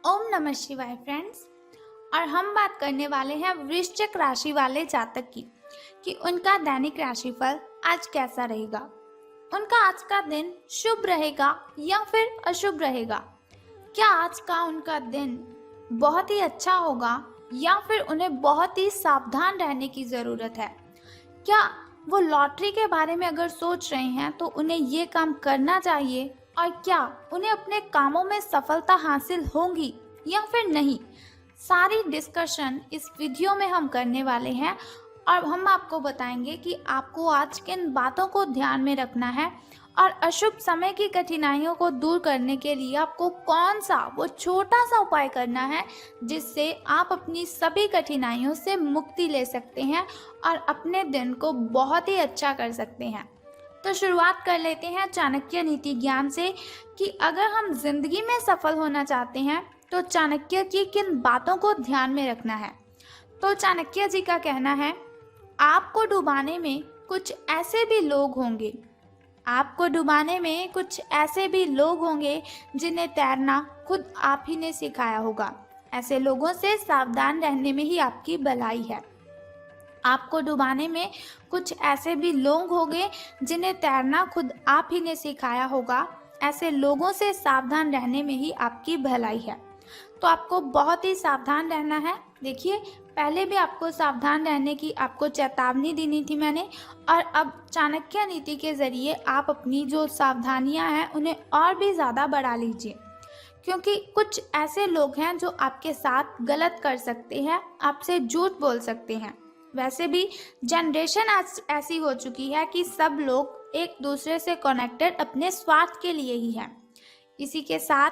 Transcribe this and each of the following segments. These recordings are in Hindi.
ओम नमः शिवाय फ्रेंड्स। और हम बात करने वाले हैं वृश्चिक राशि वाले जातक की कि उनका दैनिक राशिफल आज कैसा रहेगा। उनका आज का दिन शुभ रहेगा या फिर अशुभ रहेगा। क्या आज का उनका दिन बहुत ही अच्छा होगा या फिर उन्हें बहुत ही सावधान रहने की ज़रूरत है। क्या वो लॉटरी के बारे में अगर सोच रहे हैं तो उन्हें ये काम करना चाहिए, और क्या उन्हें अपने कामों में सफलता हासिल होगी या फिर नहीं। सारी डिस्कशन इस वीडियो में हम करने वाले हैं और हम आपको बताएंगे कि आपको आज किन बातों को ध्यान में रखना है और अशुभ समय की कठिनाइयों को दूर करने के लिए आपको कौन सा वो छोटा सा उपाय करना है जिससे आप अपनी सभी कठिनाइयों से मुक्ति ले सकते हैं और अपने दिन को बहुत ही अच्छा कर सकते हैं। तो शुरुआत कर लेते हैं चाणक्य नीति ज्ञान से कि अगर हम जिंदगी में सफल होना चाहते हैं तो चाणक्य की किन बातों को ध्यान में रखना है। तो चाणक्य जी का कहना है, आपको डुबाने में कुछ ऐसे भी लोग होंगे, आपको डुबाने में कुछ ऐसे भी लोग होंगे जिन्हें तैरना खुद आप ही ने सिखाया होगा। ऐसे लोगों से सावधान रहने में ही आपकी भलाई है। आपको डुबाने में कुछ ऐसे भी लोग होंगे जिन्हें तैरना खुद आप ही ने सिखाया होगा। ऐसे लोगों से सावधान रहने में ही आपकी भलाई है। तो आपको बहुत ही सावधान रहना है। देखिए, पहले भी आपको सावधान रहने की आपको चेतावनी देनी थी मैंने, और अब चाणक्य नीति के ज़रिए आप अपनी जो सावधानियां हैं उन्हें और भी ज़्यादा बढ़ा लीजिए, क्योंकि कुछ ऐसे लोग हैं जो आपके साथ गलत कर सकते हैं, आपसे झूठ बोल सकते हैं। वैसे भी जनरेशन आज ऐसी हो चुकी है कि सब लोग एक दूसरे से कनेक्टेड अपने स्वार्थ के लिए ही हैं। इसी के साथ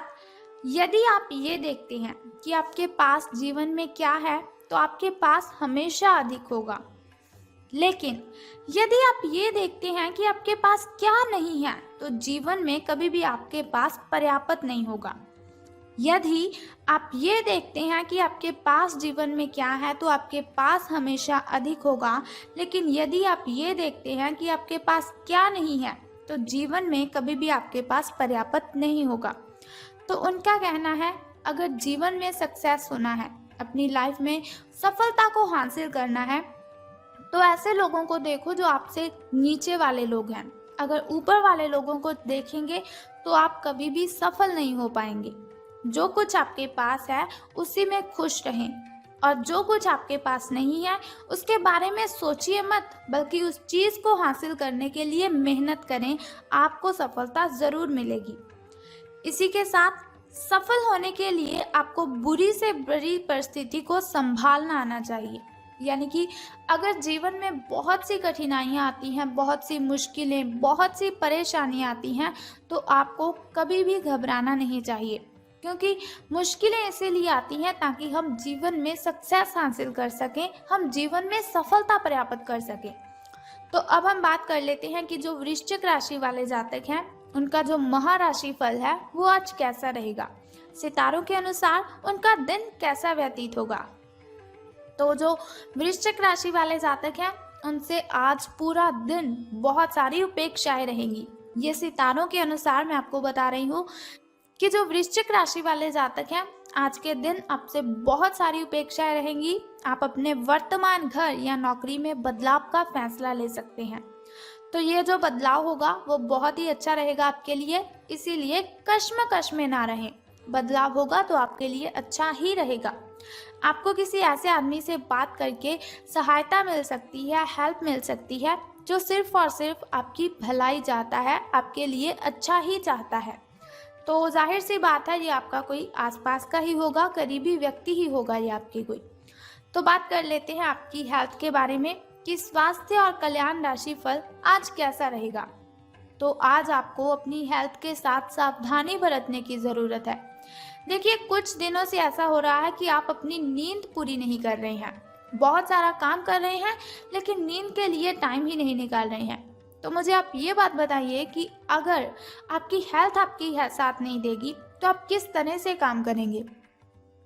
यदि आप ये देखते हैं कि आपके पास जीवन में क्या है तो आपके पास हमेशा अधिक होगा, लेकिन यदि आप ये देखते हैं कि आपके पास क्या नहीं है तो जीवन में कभी भी आपके पास पर्याप्त नहीं होगा। यदि आप ये देखते हैं कि आपके पास जीवन में क्या है तो आपके पास हमेशा अधिक होगा, लेकिन यदि आप ये देखते हैं कि आपके पास क्या नहीं है तो जीवन में कभी भी आपके पास पर्याप्त नहीं होगा। तो उनका कहना है, अगर जीवन में सक्सेस होना है, अपनी लाइफ में सफलता को हासिल करना है, तो ऐसे लोगों को देखो जो आपसे नीचे वाले लोग हैं। अगर ऊपर वाले लोगों को देखेंगे तो आप कभी भी सफल नहीं हो पाएंगे। जो कुछ आपके पास है उसी में खुश रहें, और जो कुछ आपके पास नहीं है उसके बारे में सोचिए मत, बल्कि उस चीज़ को हासिल करने के लिए मेहनत करें। आपको सफलता ज़रूर मिलेगी। इसी के साथ सफल होने के लिए आपको बुरी से बुरी परिस्थिति को संभालना आना चाहिए। यानी कि अगर जीवन में बहुत सी कठिनाइयाँ आती हैं, बहुत सी मुश्किलें, बहुत सी परेशानियाँ आती हैं, तो आपको कभी भी घबराना नहीं चाहिए, क्योंकि मुश्किलें इसीलिए आती हैं ताकि हम जीवन में सक्सेस हासिल कर सकें, हम जीवन में सफलता प्राप्त कर सकें। तो अब हम बात कर लेते हैं कि जो वृश्चिक राशि वाले जातक हैं उनका जो महाराशि फल है वो आज कैसा रहेगा, सितारों के अनुसार उनका दिन कैसा व्यतीत होगा। तो जो वृश्चिक राशि वाले जातक हैं उनसे आज पूरा दिन बहुत सारी उपेक्षाएं रहेंगी। ये सितारों के अनुसार मैं आपको बता रही हूँ कि जो वृश्चिक राशि वाले जातक हैं आज के दिन आपसे बहुत सारी उपेक्षाएं रहेंगी। आप अपने वर्तमान घर या नौकरी में बदलाव का फैसला ले सकते हैं। तो ये जो बदलाव होगा वो बहुत ही अच्छा रहेगा आपके लिए, इसीलिए कश्मकश में ना रहें। बदलाव होगा तो आपके लिए अच्छा ही रहेगा। आपको किसी ऐसे आदमी से बात करके सहायता मिल सकती है, हेल्प मिल सकती है, जो सिर्फ और सिर्फ आपकी भलाई चाहता है, आपके लिए अच्छा ही चाहता है। तो जाहिर सी बात है ये आपका कोई आसपास का ही होगा, करीबी व्यक्ति ही होगा ये आपकी कोई। तो बात कर लेते हैं आपकी हेल्थ के बारे में कि स्वास्थ्य और कल्याण राशि फल आज कैसा रहेगा। तो आज आपको अपनी हेल्थ के साथ सावधानी बरतने की ज़रूरत है। देखिए, कुछ दिनों से ऐसा हो रहा है कि आप अपनी नींद पूरी नहीं कर रहे हैं, बहुत सारा काम कर रहे हैं लेकिन नींद के लिए टाइम ही नहीं निकाल रहे हैं। तो मुझे आप ये बात बताइए कि अगर आपकी हेल्थ आपकी साथ नहीं देगी तो आप किस तरह से काम करेंगे।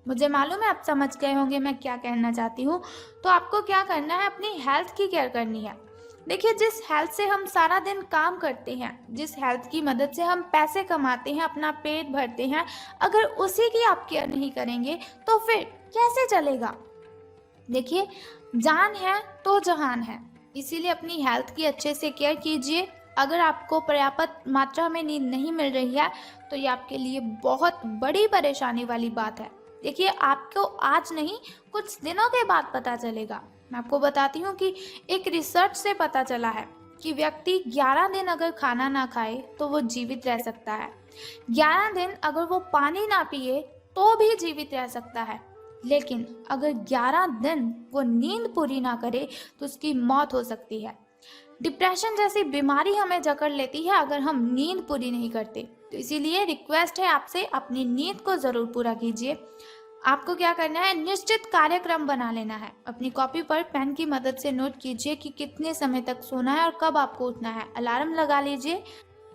मुझे मालूम है आप समझ गए होंगे मैं क्या कहना चाहती हूँ। तो आपको क्या करना है, अपनी हेल्थ की केयर करनी है। देखिए, जिस हेल्थ से हम सारा दिन काम करते हैं, जिस हेल्थ की मदद से हम पैसे कमाते हैं, अपना पेट भरते हैं, अगर उसी की आप केयर नहीं करेंगे तो फिर कैसे चलेगा। देखिए, जान है तो जहान है, इसीलिए अपनी हेल्थ की अच्छे से केयर कीजिए। अगर आपको पर्याप्त मात्रा में नींद नहीं मिल रही है तो ये आपके लिए बहुत बड़ी परेशानी वाली बात है। देखिए, आपको आज नहीं, कुछ दिनों के बाद पता चलेगा। मैं आपको बताती हूँ कि एक रिसर्च से पता चला है कि व्यक्ति 11 दिन अगर खाना ना खाए तो वो जीवित रह सकता है। 11 दिन अगर वो पानी ना पिए तो भी जीवित रह सकता है। लेकिन अगर 11 दिन वो नींद पूरी ना करे तो उसकी मौत हो सकती है। डिप्रेशन जैसी बीमारी हमें जकड़ लेती है अगर हम नींद पूरी नहीं करते। तो इसीलिए रिक्वेस्ट है आपसे, अपनी नींद को ज़रूर पूरा कीजिए। आपको क्या करना है, निश्चित कार्यक्रम बना लेना है। अपनी कॉपी पर पेन की मदद से नोट कीजिए कि कितने समय तक सोना है और कब आपको उठना है। अलार्म लगा लीजिए।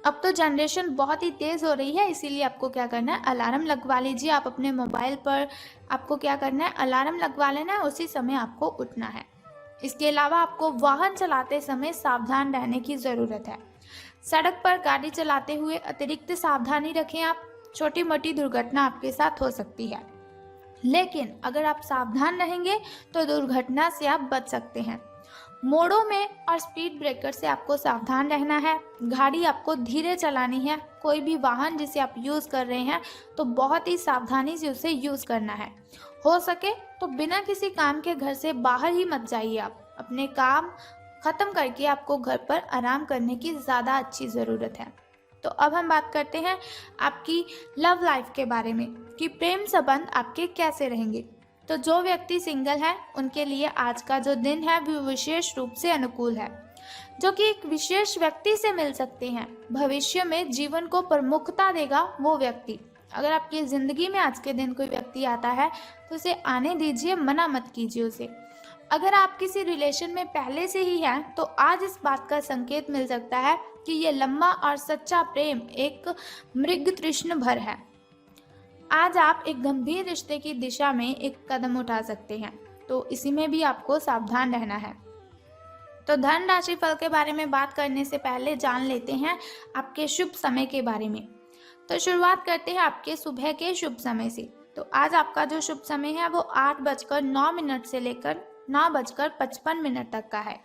अब तो जनरेशन बहुत ही तेज़ हो रही है, इसीलिए आपको क्या करना है, अलार्म लगवा लीजिए। आप अपने मोबाइल पर आपको क्या करना है, अलार्म लगवा लेना है, उसी समय आपको उठना है। इसके अलावा आपको वाहन चलाते समय सावधान रहने की ज़रूरत है। सड़क पर गाड़ी चलाते हुए अतिरिक्त सावधानी रखें आप। छोटी मोटी दुर्घटना आपके साथ हो सकती है, लेकिन अगर आप सावधान रहेंगे तो दुर्घटना से आप बच सकते हैं। मोड़ों में और स्पीड ब्रेकर से आपको सावधान रहना है। गाड़ी आपको धीरे चलानी है। कोई भी वाहन जिसे आप यूज़ कर रहे हैं तो बहुत ही सावधानी से उसे यूज़ करना है। हो सके तो बिना किसी काम के घर से बाहर ही मत जाइए। आप अपने काम ख़त्म करके आपको घर पर आराम करने की ज़्यादा अच्छी ज़रूरत है। तो अब हम बात करते हैं आपकी लव लाइफ के बारे में कि प्रेम संबंध आपके कैसे रहेंगे। तो जो व्यक्ति सिंगल है उनके लिए आज का जो दिन है वो विशेष रूप से अनुकूल है, जो कि एक विशेष व्यक्ति से मिल सकते हैं। भविष्य में जीवन को प्रमुखता देगा वो व्यक्ति। अगर आपकी ज़िंदगी में आज के दिन कोई व्यक्ति आता है तो उसे आने दीजिए, मना मत कीजिए उसे। अगर आप किसी रिलेशन में पहले से ही हैं तो आज इस बात का संकेत मिल सकता है कि ये लंबा और सच्चा प्रेम एक मृग तृष्ण भर है। आज आप एक गंभीर रिश्ते की दिशा में एक कदम उठा सकते हैं, तो इसी में भी आपको सावधान रहना है। तो धन राशि फल के बारे में बात करने से पहले जान लेते हैं आपके शुभ समय के बारे में। तो शुरुआत करते हैं आपके सुबह के शुभ समय से। तो आज आपका जो शुभ समय है वो 8:09 से लेकर 9:55 तक का है।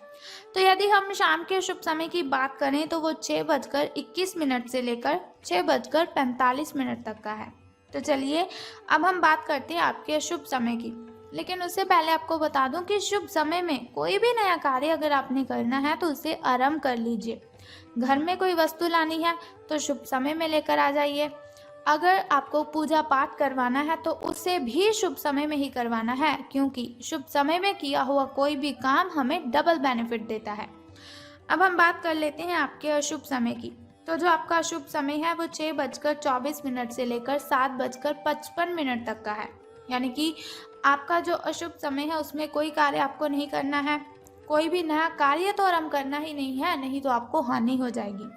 तो यदि हम शाम के शुभ समय की बात करें तो वो 6:21 से लेकर 6:45 तक का है। तो चलिए अब हम बात करते हैं आपके अशुभ समय की। लेकिन उससे पहले आपको बता दूं कि शुभ समय में कोई भी नया कार्य अगर आपने करना है तो उसे आरंभ कर लीजिए। घर में कोई वस्तु लानी है तो शुभ समय में लेकर आ जाइए। अगर आपको पूजा पाठ करवाना है तो उसे भी शुभ समय में ही करवाना है, क्योंकि शुभ समय में किया हुआ कोई भी काम हमें डबल बेनिफिट देता है। अब हम बात कर लेते हैं आपके अशुभ समय की। तो जो आपका शुभ समय है वो 6:24 से लेकर 7:55 तक का है। यानी कि आपका जो अशुभ समय है उसमें कोई कार्य आपको नहीं करना है। कोई भी नया कार्य तो आरंभ करना ही नहीं है, नहीं तो आपको हानि हो जाएगी।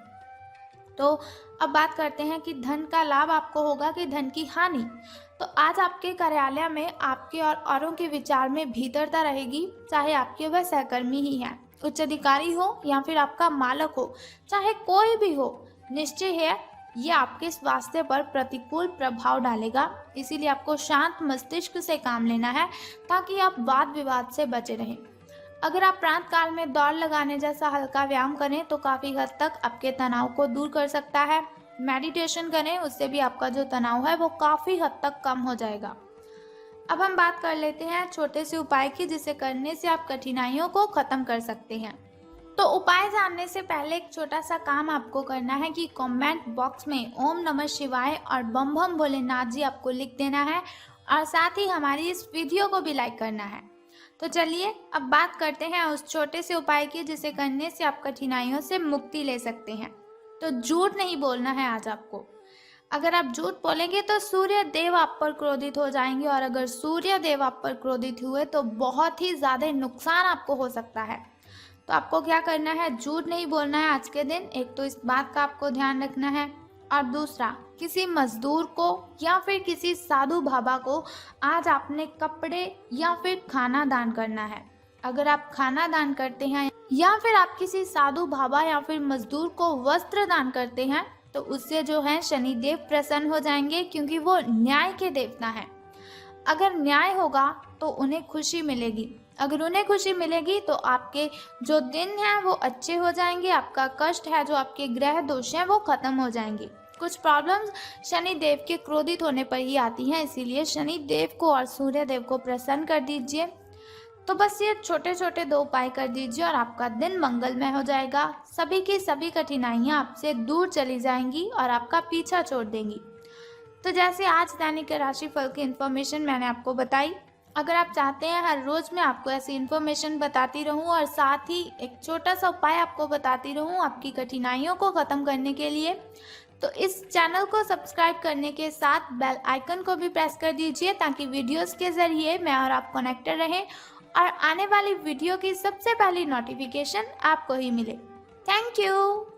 तो अब बात करते हैं कि धन का लाभ आपको होगा कि धन की हानि। तो आज आपके कार्यालय में आपके और औरों के विचार में भीतरता रहेगी, चाहे आपके वह सहकर्मी ही हैं, उच्च अधिकारी हो या फिर आपका मालक हो, चाहे कोई भी हो। निश्चय है ये आपके स्वास्थ्य पर प्रतिकूल प्रभाव डालेगा, इसीलिए आपको शांत मस्तिष्क से काम लेना है ताकि आप वाद विवाद से बचे रहें। अगर आप प्रातः काल में दौड़ लगाने जैसा हल्का व्यायाम करें तो काफ़ी हद तक आपके तनाव को दूर कर सकता है। मेडिटेशन करें, उससे भी आपका जो तनाव है वो काफ़ी हद तक कम हो जाएगा। अब हम बात कर लेते हैं छोटे से उपाय की, जिसे करने से आप कठिनाइयों को ख़त्म कर सकते हैं। तो उपाय जानने से पहले एक छोटा सा काम आपको करना है कि कमेंट बॉक्स में ओम नमः शिवाय और बम बम भोलेनाथ जी आपको लिख देना है, और साथ ही हमारी इस वीडियो को भी लाइक करना है। तो चलिए अब बात करते हैं उस छोटे से उपाय की, जिसे करने से आप कठिनाइयों से मुक्ति ले सकते हैं। तो झूठ नहीं बोलना है आज आपको। अगर आप झूठ बोलेंगे तो सूर्य देव आप पर क्रोधित हो जाएंगे, और अगर सूर्य देव आप पर क्रोधित हुए तो बहुत ही ज़्यादा नुकसान आपको हो सकता है। तो आपको क्या करना है, झूठ नहीं बोलना है आज के दिन। एक तो इस बात का आपको ध्यान रखना है, और दूसरा किसी मजदूर को या फिर किसी साधु बाबा को आज आपने कपड़े या फिर खाना दान करना है। अगर आप खाना दान करते हैं या फिर आप किसी साधु बाबा या फिर मजदूर को वस्त्र दान करते हैं तो उससे जो है शनिदेव प्रसन्न हो जाएंगे, क्योंकि वो न्याय के देवता हैं। अगर न्याय होगा तो उन्हें खुशी मिलेगी। अगर उन्हें खुशी मिलेगी तो आपके जो दिन हैं वो अच्छे हो जाएंगे, आपका कष्ट है, जो आपके ग्रह दोष हैं वो खत्म हो जाएंगे। कुछ प्रॉब्लम्स शनि देव के क्रोधित होने पर ही आती हैं, इसीलिए शनि देव को और सूर्य देव को प्रसन्न कर दीजिए। तो बस ये छोटे छोटे 2 उपाय कर दीजिए और आपका दिन मंगलमय हो जाएगा। सभी की सभी कठिनाइयाँ आपसे दूर चली जाएंगी और आपका पीछा छोड़ देंगी। तो जैसे आज दैनिक राशिफल की इन्फॉर्मेशन मैंने आपको बताई, अगर आप चाहते हैं हर रोज़ मैं आपको ऐसी इन्फॉर्मेशन बताती रहूं और साथ ही एक छोटा सा उपाय आपको बताती रहूं आपकी कठिनाइयों को ख़त्म करने के लिए, तो इस चैनल को सब्सक्राइब करने के साथ बेल आइकन को भी प्रेस कर दीजिए, ताकि वीडियोस के ज़रिए मैं और आप कनेक्टेड रहें और आने वाली वीडियो की सबसे पहली नोटिफिकेशन आपको ही मिले। Thank you.